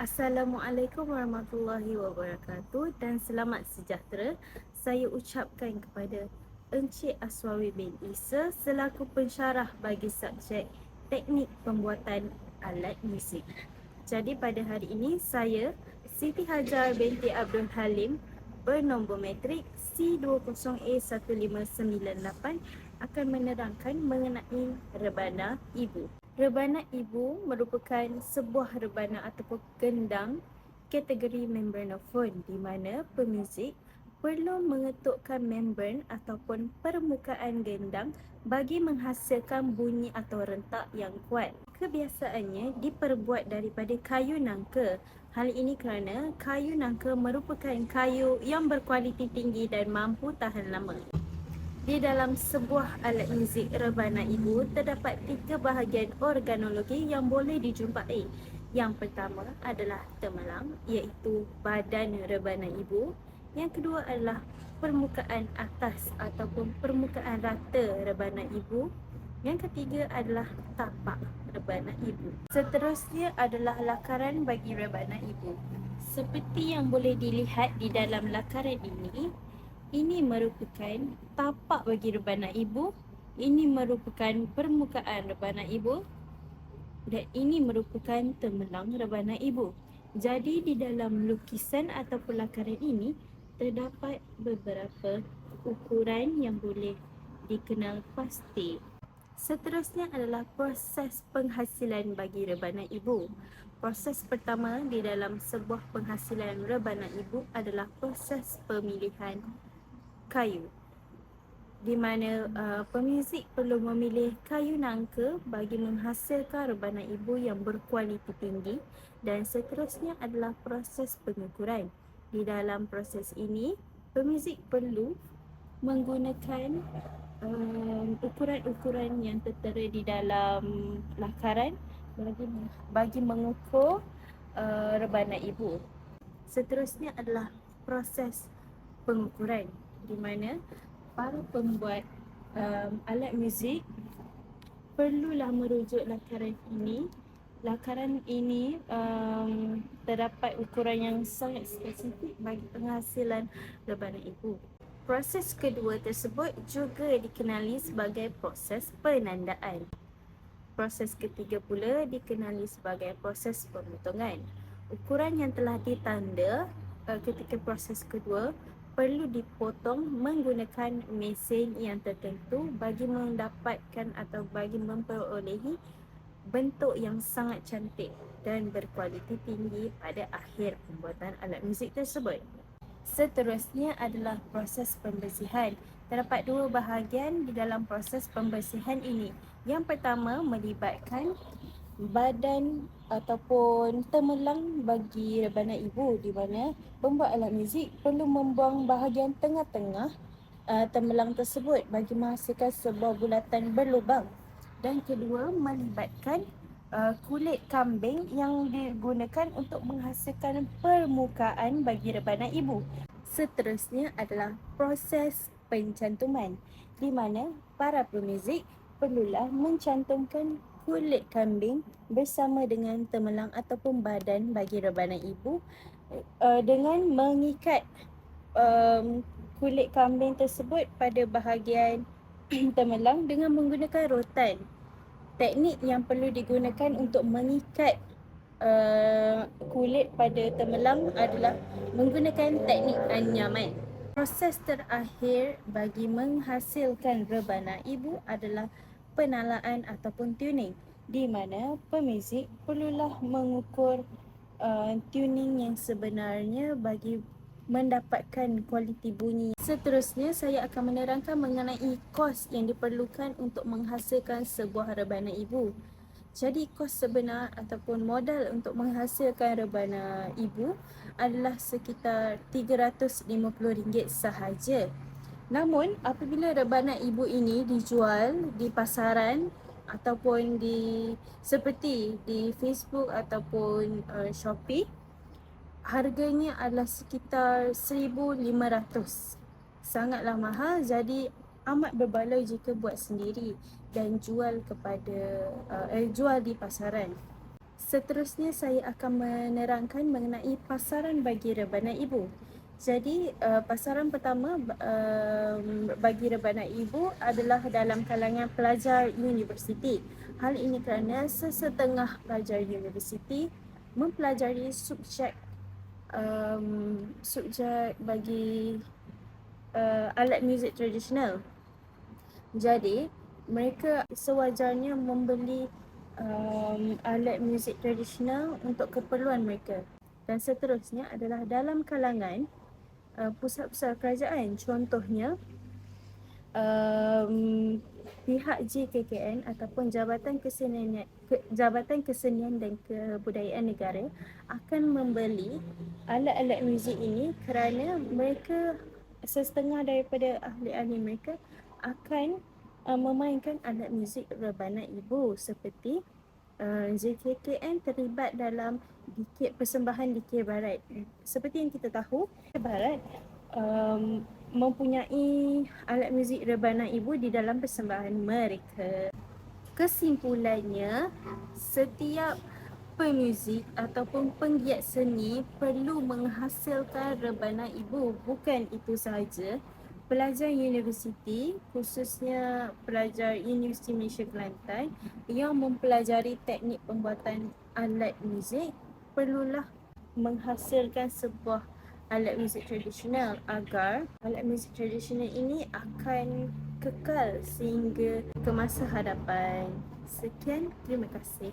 Assalamualaikum warahmatullahi wabarakatuh dan selamat sejahtera. Saya ucapkan kepada Encik Aswawi bin Isa selaku pensyarah bagi subjek teknik pembuatan alat muzik. Jadi pada hari ini saya, Siti Hajar binti Abdul Halim, bernombor metrik C20A1598 akan menerangkan mengenai rebana ibu. Rebana ibu merupakan sebuah rebana ataupun gendang kategori membranofon di mana pemuzik perlu mengetukkan membran ataupun permukaan gendang bagi menghasilkan bunyi atau rentak yang kuat. Kebiasaannya diperbuat daripada kayu nangka. Hal ini kerana kayu nangka merupakan kayu yang berkualiti tinggi dan mampu tahan lama. Di dalam sebuah alat muzik rebana ibu terdapat 3 bahagian organologi yang boleh dijumpai. Yang pertama adalah temelang, iaitu badan rebana ibu. Yang kedua adalah permukaan atas ataupun permukaan rata rebana ibu. Yang ketiga adalah tapak rebana ibu. Seterusnya adalah lakaran bagi rebana ibu. Seperti yang boleh dilihat di dalam lakaran ini merupakan tapak bagi rebana ibu, ini merupakan permukaan rebana ibu dan ini merupakan temelang rebana ibu. Jadi di dalam lukisan ataupun lakaran ini terdapat beberapa ukuran yang boleh dikenal pasti. Seterusnya adalah proses penghasilan bagi rebana ibu. Proses pertama di dalam sebuah penghasilan rebana ibu adalah proses pemilihan kayu, di mana pemuzik perlu memilih kayu nangka bagi menghasilkan rebana ibu yang berkualiti tinggi, dan seterusnya adalah proses pengukuran. Di dalam proses ini, pemuzik perlu menggunakan ukuran-ukuran yang tertera di dalam lakaran bagi mengukur rebana ibu. Seterusnya adalah proses pengukuran, di mana para pembuat alat muzik perlulah merujuk lakaran ini. Lakaran ini terdapat ukuran yang sangat spesifik bagi penghasilan rebana ibu. Proses kedua tersebut juga dikenali sebagai proses penandaan. Proses ketiga pula dikenali sebagai proses pemotongan. Ukuran yang telah ditanda ketika proses kedua perlu dipotong menggunakan mesin yang tertentu bagi mendapatkan atau bagi memperolehi bentuk yang sangat cantik dan berkualiti tinggi pada akhir pembuatan alat muzik tersebut. Seterusnya adalah proses pembersihan. Terdapat 2 bahagian di dalam proses pembersihan ini. Yang pertama melibatkan badan ataupun temelang bagi rebana ibu, di mana pembuat alat muzik perlu membuang bahagian tengah-tengah temelang tersebut bagi menghasilkan sebuah bulatan berlubang. Dan kedua melibatkan kulit kambing yang digunakan untuk menghasilkan permukaan bagi rebana ibu. Seterusnya adalah proses pencantuman, di mana para pemuzik perlulah mencantumkan kulit kambing bersama dengan temelang ataupun badan bagi rebana ibu dengan mengikat kulit kambing tersebut pada bahagian temelang dengan menggunakan rotan. Teknik yang perlu digunakan untuk mengikat kulit pada temelang adalah menggunakan teknik anyaman. Proses terakhir bagi menghasilkan rebana ibu adalah penalaan ataupun tuning, di mana pemuzik perlulah mengukur tuning yang sebenarnya bagi mendapatkan kualiti bunyi. Seterusnya saya akan menerangkan mengenai kos yang diperlukan untuk menghasilkan sebuah rebana ibu. Jadi kos sebenar ataupun modal untuk menghasilkan rebana ibu adalah sekitar RM350 sahaja. Namun apabila rebana ibu ini dijual di pasaran ataupun seperti di Facebook ataupun Shopee, harganya adalah sekitar RM1,500. Sangatlah mahal, jadi amat berbaloi jika buat sendiri dan jual di pasaran. Seterusnya saya akan menerangkan mengenai pasaran bagi rebana ibu. Jadi pasaran pertama bagi rebana ibu adalah dalam kalangan pelajar universiti. Hal ini kerana sesetengah pelajar universiti mempelajari subjek bagi alat muzik tradisional. Jadi mereka sewajarnya membeli alat muzik tradisional untuk keperluan mereka. Dan seterusnya adalah dalam kalangan pusat-pusat kerajaan. Contohnya pihak JKKN ataupun Jabatan Kesenian dan Kebudayaan Negara akan membeli alat-alat muzik ini kerana mereka setengah daripada ahli-ahli mereka akan memainkan alat muzik rebana ibu seperti JKKN terlibat dalam persembahan Dikir Barat. Seperti yang kita tahu, Dikir Barat mempunyai alat muzik rebana ibu di dalam persembahan mereka. Kesimpulannya, setiap pemuzik ataupun penggiat seni perlu menghasilkan rebana ibu. Bukan itu sahaja, pelajar universiti, khususnya pelajar Universiti Malaysia Kelantan yang mempelajari teknik pembuatan alat muzik perlulah menghasilkan sebuah alat muzik tradisional agar alat muzik tradisional ini akan kekal sehingga ke masa hadapan. Sekian, terima kasih.